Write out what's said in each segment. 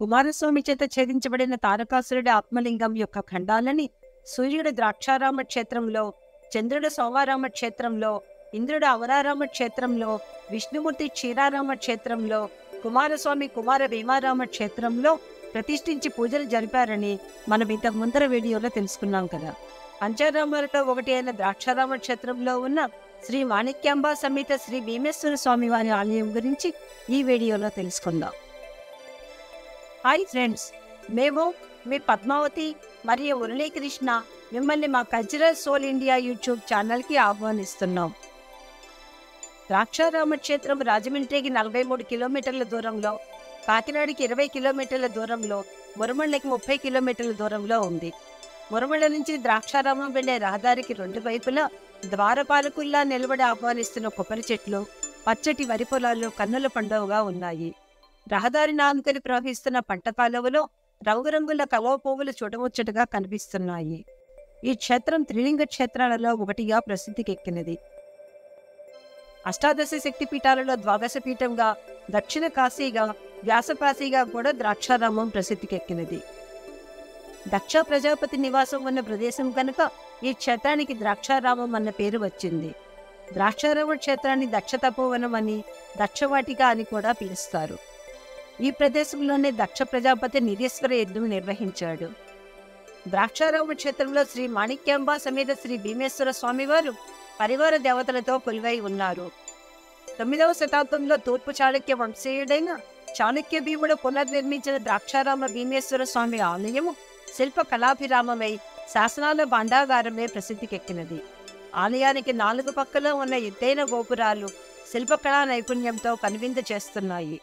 కుమారస్వామి చేత ఛేదించబడిన తారకాసురుడి ఆత్మలింగం యొక్క ఖండాలని సూర్యుడు ద్రాక్షారామ క్షేత్రంలో, చంద్రుడు సోమారామ క్షేత్రంలో, ఇంద్రుడు అవరారామ క్షేత్రంలో, విష్ణుమూర్తి క్షీరారామ క్షేత్రంలో, కుమారస్వామి కుమార భీమారామ క్షేత్రంలో ప్రతిష్ఠించి పూజలు జరిపారని మనం ఇంతకు ముందర వీడియోలో తెలుసుకున్నాం కదా. పంచారామాలలో ఒకటి అయిన ద్రాక్షారామ క్షేత్రంలో ఉన్న శ్రీ మాణిక్యాంబ సమేత శ్రీ భీమేశ్వర స్వామి వారి ఆలయం గురించి ఈ వీడియోలో తెలుసుకుందాం. హాయ్ ఫ్రెండ్స్, మేము మీ పద్మావతి మరియు మురళీకృష్ణ మిమ్మల్ని మా కల్చరల్ సోల్ ఇండియా యూట్యూబ్ ఛానల్కి ఆహ్వానిస్తున్నాం. ద్రాక్షారామ క్షేత్రం రాజమండ్రికి 43 కిలోమీటర్ల దూరంలో, కాకినాడకి 20 కిలోమీటర్ల దూరంలో, మురమళ్ళకి 30 కిలోమీటర్ల దూరంలో ఉంది. మురమళ్ళ నుంచి ద్రాక్షారామం వెళ్లే రహదారికి రెండు వైపులా ద్వారపాలకుల్లా నిలబడి ఆహ్వానిస్తున్న కొబ్బరి చెట్లు, పచ్చటి వరి పొలాలు కన్నుల పండుగగా ఉన్నాయి. రహదారి నాలుకని ప్రవహిస్తున్న పంట కాలువలో రంగురంగుల కలువ పువ్వులు చూడముచ్చటగా కనిపిస్తున్నాయి. ఈ క్షేత్రం త్రిలింగ క్షేత్రాలలో ఒకటిగా ప్రసిద్ధికెక్కినది. అష్టాదశ శక్తి పీఠాలలో ద్వాదశ పీఠంగా, దక్షిణ కాశీగా, వ్యాసకాశీగా కూడా ద్రాక్షారామం ప్రసిద్ధికెక్కినది. దక్ష ప్రజాపతి నివాసం ఉన్న ప్రదేశం కనుక ఈ క్షేత్రానికి ద్రాక్షారామం అన్న పేరు వచ్చింది. ద్రాక్షారామ క్షేత్రాన్ని దక్ష తపోవనం అని, దక్షవాటిక అని కూడా పిలుస్తారు. ఈ ప్రదేశంలోనే దక్ష ప్రజాపతి నిరీశ్వర యజ్ఞం నిర్వహించాడు. ద్రాక్షారామ క్షేత్రంలో శ్రీ మాణిక్యాంబ సమేత శ్రీ భీమేశ్వర స్వామివారు పరివార దేవతలతో కొలువై ఉన్నారు. 9వ శతాబ్దంలో తూర్పు చాళుక్య వంశీయుడైన చాళుక్య భీముడు పునర్నిర్మించిన ద్రాక్షారామ భీమేశ్వర స్వామి ఆలయము శిల్ప కళాభిరామమై శాసనాల భాండాగారమే ప్రసిద్ధికెక్కినది. ఆలయానికి 4 పక్కల ఉన్న ఎత్తైన గోపురాలు శిల్పకళా నైపుణ్యంతో కనువిందు చేస్తున్నాయి.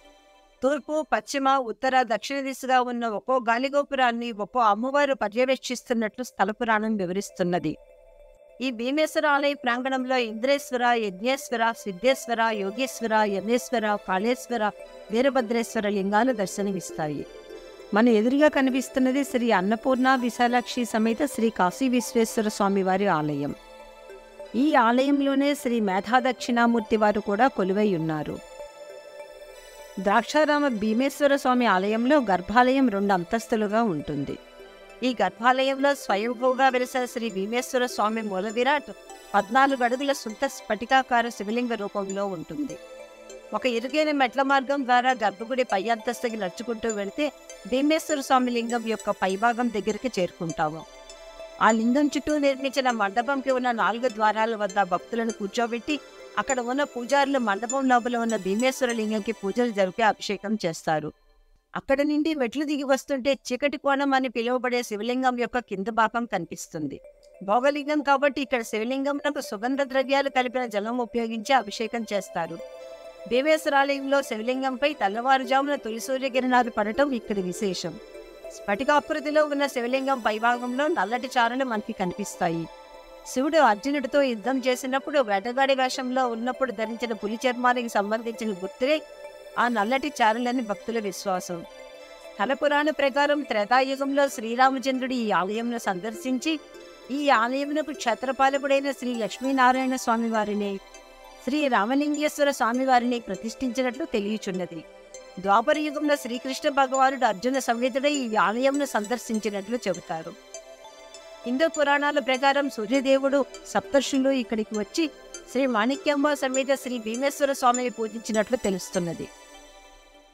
తూర్పు, పశ్చిమ, ఉత్తర, దక్షిణ దిశగా ఉన్న ఒక్కో గాలిగోపురాన్ని ఒక్కో అమ్మవారు పర్యవేక్షిస్తున్నట్లు స్థల పురాణం వివరిస్తున్నది. ఈ భీమేశ్వర ఆలయ ప్రాంగణంలో ఇంద్రేశ్వర, యజ్ఞేశ్వర, సిద్ధేశ్వర, యోగేశ్వర, యమేశ్వర, కాళేశ్వర, వీరభద్రేశ్వర లింగాలు దర్శనమిస్తాయి. మన ఎదురుగా కనిపిస్తున్నది శ్రీ అన్నపూర్ణ విశాలాక్షి సమేత శ్రీ కాశీ విశ్వేశ్వర స్వామి వారి ఆలయం. ఈ ఆలయంలోనే శ్రీ మేధా దక్షిణామూర్తి వారు కూడా కొలువై ఉన్నారు. ద్రాక్షారామ భీమేశ్వర స్వామి ఆలయంలో గర్భాలయం 2 అంతస్తులుగా ఉంటుంది. ఈ గర్భాలయంలో స్వయంభూగా వెలిసిన శ్రీ భీమేశ్వర స్వామి మూల విరాట్ 14 అడుగుల శుద్ధ స్ఫటికాకార శివలింగ రూపంలో ఉంటుంది. ఒక ఇరుగైన మెట్ల మార్గం ద్వారా గర్భగుడి పై అంతస్తుకి నడుచుకుంటూ వెళితే భీమేశ్వర స్వామి లింగం యొక్క పైభాగం దగ్గరికి చేరుకుంటాము. ఆ లింగం చుట్టూ నిర్మించిన మండపంకి ఉన్న 4 ద్వారాల వద్ద భక్తులను కూర్చోబెట్టి అక్కడ ఉన్న పూజారులు మండపం లోపల ఉన్న భీమేశ్వర లింగంకి పూజలు జరిపి అభిషేకం చేస్తారు. అక్కడ నుండి మెట్లు దిగి వస్తుంటే చీకటి కోణం అని పిలువబడే శివలింగం యొక్క కింద భాగం కనిపిస్తుంది. భోగలింగం కాబట్టి ఇక్కడ శివలింగంలో సుగంధ ద్రవ్యాలు కలిపిన జలం ఉపయోగించి అభిషేకం చేస్తారు. భీమేశ్వరాలయంలో శివలింగంపై తెల్లవారుజామున తొలి సూర్యకిరణాలు పడటం ఇక్కడి విశేషం. స్ఫటికాకృతిలో ఉన్న శివలింగం పైభాగంలో నల్లటి చారలు మనకి కనిపిస్తాయి. శివుడు అర్జునుడితో యుద్ధం చేసినప్పుడు వేటగాడి వేషంలో ఉన్నప్పుడు ధరించిన పులి చర్మానికి సంబంధించిన గుర్తులే ఆ నల్లటి చారలని భక్తుల విశ్వాసం. స్థల పురాణ ప్రకారం త్రేతాయుగంలో శ్రీరామచంద్రుడు ఈ ఆలయంను సందర్శించి ఈ ఆలయమునకు క్షేత్రపాలకుడైన శ్రీ లక్ష్మీనారాయణ స్వామి వారిని, శ్రీ రామలింగేశ్వర స్వామి వారిని ప్రతిష్ఠించినట్లు తెలియచున్నది. ద్వాపర యుగంలో శ్రీకృష్ణ భగవానుడు అర్జున సమేతుడై ఈ ఆలయంను సందర్శించినట్లు చెబుతారు. హిందూ పురాణాల ప్రకారం సూర్యదేవుడు సప్తర్షులు ఇక్కడికి వచ్చి శ్రీ మాణిక్యాంబ సమేత శ్రీ భీమేశ్వర స్వామిని పూజించినట్లు తెలుస్తున్నది.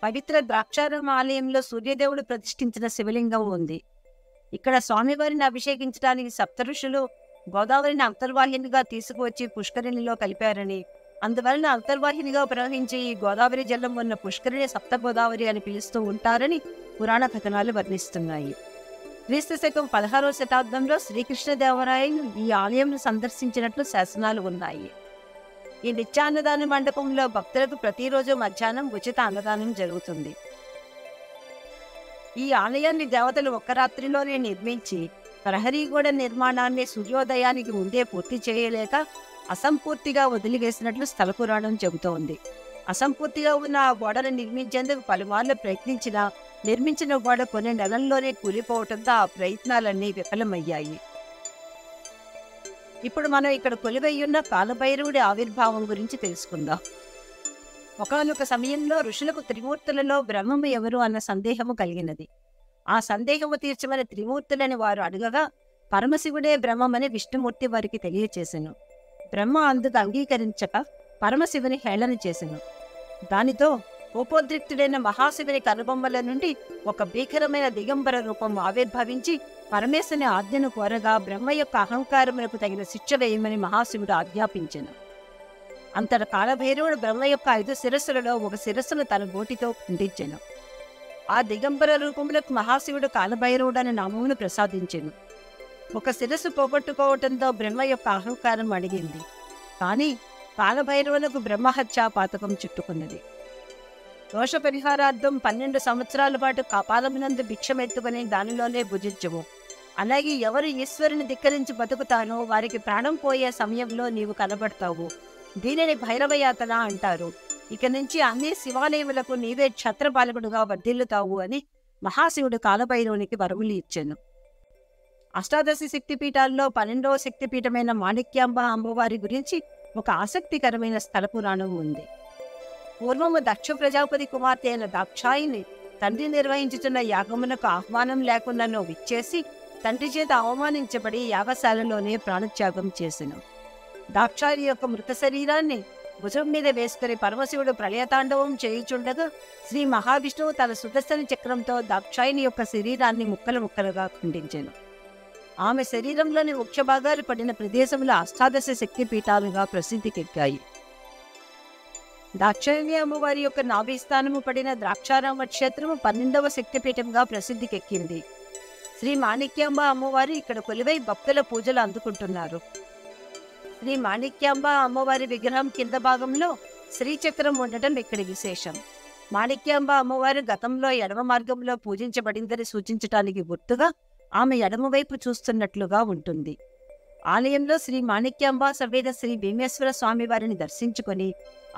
పవిత్ర ద్రాక్షారామ ఆలయంలో సూర్యదేవుడు ప్రతిష్ఠించిన శివలింగం ఉంది. ఇక్కడ స్వామివారిని అభిషేకించడానికి సప్తఋషులు గోదావరిని అంతర్వాహినిగా తీసుకువచ్చి పుష్కరిణిలో కలిపారని, అందువలన అంతర్వాహినిగా ప్రవహించే ఈ గోదావరి జలం ఉన్న పుష్కరిణి సప్త గోదావరి అని పిలుస్తూ ఉంటారని పురాణ కథనాలు వర్ణిస్తున్నాయి. క్రీస్తు శకం 16వ శతాబ్దంలో శ్రీకృష్ణదేవరాయలు ఈ ఆలయంను సందర్శించినట్లు శాసనాలు ఉన్నాయి. ఈ నిత్యాన్నదాన మండపంలో భక్తులకు ప్రతిరోజు మధ్యాహ్నం ఉచిత అన్నదానం జరుగుతుంది. ఈ ఆలయాన్ని దేవతలు ఒక్క రాత్రిలోనే నిర్మించి ప్రహరీ గోడ నిర్మాణాన్ని సూర్యోదయానికి ముందే పూర్తి చేయలేక అసంపూర్తిగా వదిలివేసినట్లు స్థల పురాణం చెబుతోంది. అసంపూర్తిగా ఉన్న ఆ గోడను నిర్మించేందుకు పలుమార్లు ప్రయత్నించినా నిర్మించిన గోడ కొన్ని నెలల్లోనే కూలిపోవడంతో ఆ ప్రయత్నాలన్నీ విఫలమయ్యాయి. ఇప్పుడు మనం ఇక్కడ కొలువై ఉన్న కాలభైరవుడి ఆవిర్భావం గురించి తెలుసుకుందాం. ఒకానొక సమయంలో ఋషులకు త్రిమూర్తులలో బ్రహ్మము ఎవరు అన్న సందేహము కలిగినది. ఆ సందేహము తీర్చమని త్రిమూర్తులని వారు అడగగా పరమశివుడే బ్రహ్మమని విష్ణుమూర్తి వారికి తెలియచేసెను. బ్రహ్మ అందుకు అంగీకరించక పరమశివుని హేళన చేసెను. దానితో కోపోద్రిక్తుడైన మహాశివుని కనుబొమ్మల నుండి ఒక భీకరమైన దిగంబర రూపం ఆవిర్భవించి పరమేశ్వరుని ఆజ్ఞను కోరగా బ్రహ్మ యొక్క అహంకారములకు తగిన శిక్ష వేయమని మహాశివుడు ఆజ్ఞాపించెను. అంతట కాలభైరవుడు బ్రహ్మ యొక్క 5 శిరస్సులలో ఒక శిరస్సును తన గోటితో ఖండించెను. ఆ దిగంబర రూపములకు మహాశివుడు కాలభైరవుడని నామమును ప్రసాదించెను. ఒక శిరస్సు పోగొట్టుకోవటంతో బ్రహ్మ యొక్క అహంకారం అడిగింది. కానీ కాలభైరవులకు బ్రహ్మహత్యా పాతకం చుట్టుకున్నది. దోష పరిహారార్థం 12 సంవత్సరాల పాటు కపాలమునందు భిక్షమెత్తుకుని దానిలోనే భుజించుము. అలాగే ఎవరు ఈశ్వరుని ధిక్కరించి బతుకుతానో వారికి ప్రాణం పోయే సమయంలో నీవు కనబడతావు. దీనిని భైరవయాతన అంటారు. ఇక నుంచి అన్ని శివాలయములకు నీవే క్షత్రపాలకుడుగా వర్ధిల్లుతావు అని మహాశివుడు కాలభైరవునికి వరములు ఇచ్చెను. అష్టాదశ శక్తిపీఠాల్లో 12వ శక్తిపీఠమైన మాణిక్యాంబ అమ్మవారి గురించి ఒక ఆసక్తికరమైన స్థల పురాణం ఉంది. పూర్వము దక్ష ప్రజాపతి కుమార్తె అయిన దాక్షాయిని తండ్రి నిర్వహించుతున్న యాగమునకు ఆహ్వానం లేకుండానో విచ్చేసి తండ్రి చేత అవమానించబడి యాగశాలలోనే ప్రాణత్యాగం చేసెను. దాక్షాయి యొక్క మృత శరీరాన్ని భుజం మీద వేసుకుని పరమశివుడు ప్రళయతాండవం చేయుచుండగా శ్రీ మహావిష్ణువు తన సుదర్శన చక్రంతో దాక్షాయిని యొక్క శరీరాన్ని ముక్కలు ముక్కలుగా ఖండించెను. ఆమె శరీరంలోని ముఖ్య భాగాలు పడిన ప్రదేశంలో అష్టాదశ శక్తిపీఠాలుగా ప్రసిద్ధికెక్కాయి. దాక్షాయణి అమ్మవారి యొక్క నాభిస్థానము పడిన ద్రాక్షారామ క్షేత్రము 12వ శక్తిపీఠంగా ప్రసిద్ధికెక్కింది. శ్రీ మాణిక్యాంబ అమ్మవారు ఇక్కడ కొలువై భక్తుల పూజలు అందుకుంటున్నారు. శ్రీ మాణిక్యాంబ అమ్మవారి విగ్రహం కింద భాగంలో శ్రీచక్రం ఉండటం ఇక్కడి విశేషం. మాణిక్యాంబ అమ్మవారు గతంలో ఎడమ మార్గంలో పూజించబడిందని సూచించటానికి గుర్తుగా ఆమె ఎడమవైపు చూస్తున్నట్లుగా ఉంటుంది. ఆలయంలో శ్రీ మాణిక్యాంబ సమేత శ్రీ భీమేశ్వర స్వామి వారిని దర్శించుకొని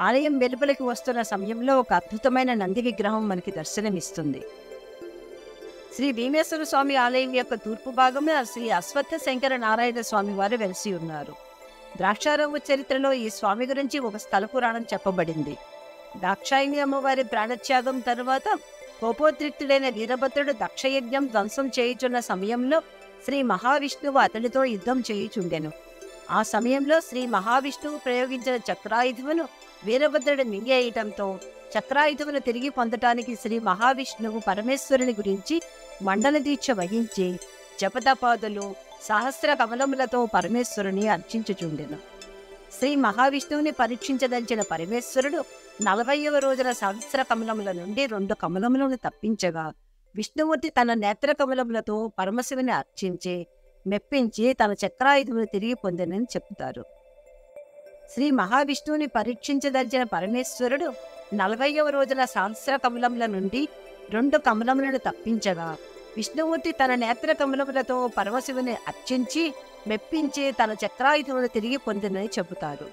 ఆలయం వెలుపలికి వస్తున్న సమయంలో ఒక అద్భుతమైన నంది విగ్రహం మనకి దర్శనమిస్తుంది. శ్రీ భీమేశ్వర స్వామి ఆలయం యొక్క తూర్పు భాగంలో శ్రీ అశ్వత్థ శంకర నారాయణ స్వామి వారు వెలిసి ఉన్నారు. ద్రాక్షారామ చరిత్రలో ఈ స్వామి గురించి ఒక స్థల పురాణం చెప్పబడింది. దాక్షాయిని అమ్మవారి ప్రాణత్యాగం తరువాత కోపోద్రిక్తుడైన వీరభద్రుడు దక్షయజ్ఞం ధ్వంసం చేయుచున్న సమయంలో శ్రీ మహావిష్ణువు అతడితో యుద్ధం చేయుచుండెను. ఆ సమయంలో శ్రీ మహావిష్ణువు ప్రయోగించిన చక్రాయుధమును వీరభద్రుడు మింగేయటంతో చక్రాయుధమును తిరిగి పొందటానికి శ్రీ మహావిష్ణువు పరమేశ్వరుని గురించి మండల దీక్ష వహించి జపతపాదులు సహస్ర కమలములతో పరమేశ్వరుని అర్చించుచుండెను. శ్రీ మహావిష్ణువుని పరీక్షించదలిచిన పరమేశ్వరుడు 40వ రోజున సహస్ర కమలముల నుండి 2 కమలములను తప్పించగా విష్ణుమూర్తి తన నేత్ర కమలములతో పరమశివుని అర్చించి మెప్పించి తన చక్రాయుధమును తిరిగి పొందనని చెప్తారు. శ్రీ మహావిష్ణువుని పరీక్షించదలిచిన పరమేశ్వరుడు 40వ రోజున సహస్ర కమలముల నుండి 2 కమలములను తప్పించగా విష్ణుమూర్తి తన నేత్ర కమలములతో పరమశివుని అర్చించి మెప్పించి తన చక్రాయుధమును తిరిగి పొందినని చెబుతారు.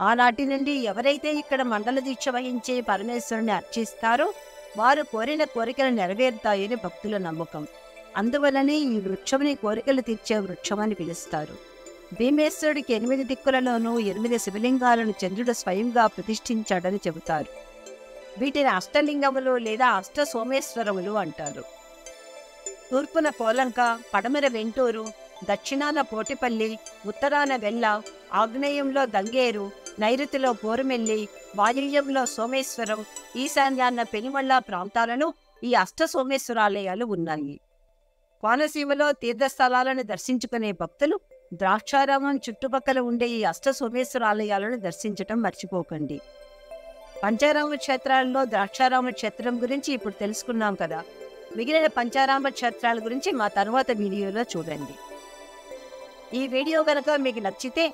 ఆనాటి నుండి ఎవరైతే ఇక్కడ మండల దీక్ష వహించి పరమేశ్వరుని అర్చిస్తారో వారు కోరిన కోరికలు నెరవేరుతాయని భక్తుల నమ్మకం. అందువలనే ఈ వృక్షముని కోరికలు తీర్చే వృక్షమని పిలుస్తారు. భీమేశ్వరుడికి 8 దిక్కులలోనూ 8 శివలింగాలను చంద్రుడు స్వయంగా ప్రతిష్ఠించాడని చెబుతారు. వీటిని అష్టలింగములు లేదా అష్ట సోమేశ్వరములు అంటారు. తూర్పున పోలంక, పడమర వెంటూరు, దక్షిణాన పోటిపల్లి, ఉత్తరాన వెల్ల, ఆగ్నేయంలో దంగేరు, నైరుతిలో పోరుమెల్లి, వాయువ్యంలో సోమేశ్వరం, ఈశాన్యాన్న పెనుమళ్ళ ప్రాంతాలను ఈ అష్ట సోమేశ్వరాలయాలు ఉన్నాయి. కోనసీమలో తీర్థస్థలాలను దర్శించుకునే భక్తులు ద్రాక్షారామం చుట్టుపక్కల ఉండే ఈ అష్ట సోమేశ్వరాలయాలను దర్శించటం మర్చిపోకండి. పంచారామ క్షేత్రాలలో ద్రాక్షారామ క్షేత్రం గురించి ఇప్పుడు తెలుసుకున్నాం కదా. మిగిలిన పంచారామ క్షేత్రాల గురించి మా తర్వాత వీడియోలో చూడండి. ఈ వీడియో కనుక మీకు నచ్చితే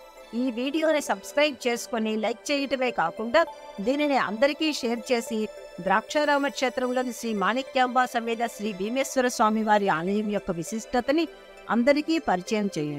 ఈ వీడియోని సబ్స్క్రైబ్ చేసుకొని లైక్ చేయటమే కాకుండా దీనిని అందరికీ షేర్ చేసి ద్రాక్షారామ క్షేత్రంలోని శ్రీ మాణిక్యాంబ సమేత శ్రీ భీమేశ్వర స్వామి వారి ఆలయం యొక్క విశిష్టతని అందరికీ పరిచయం చేయండి.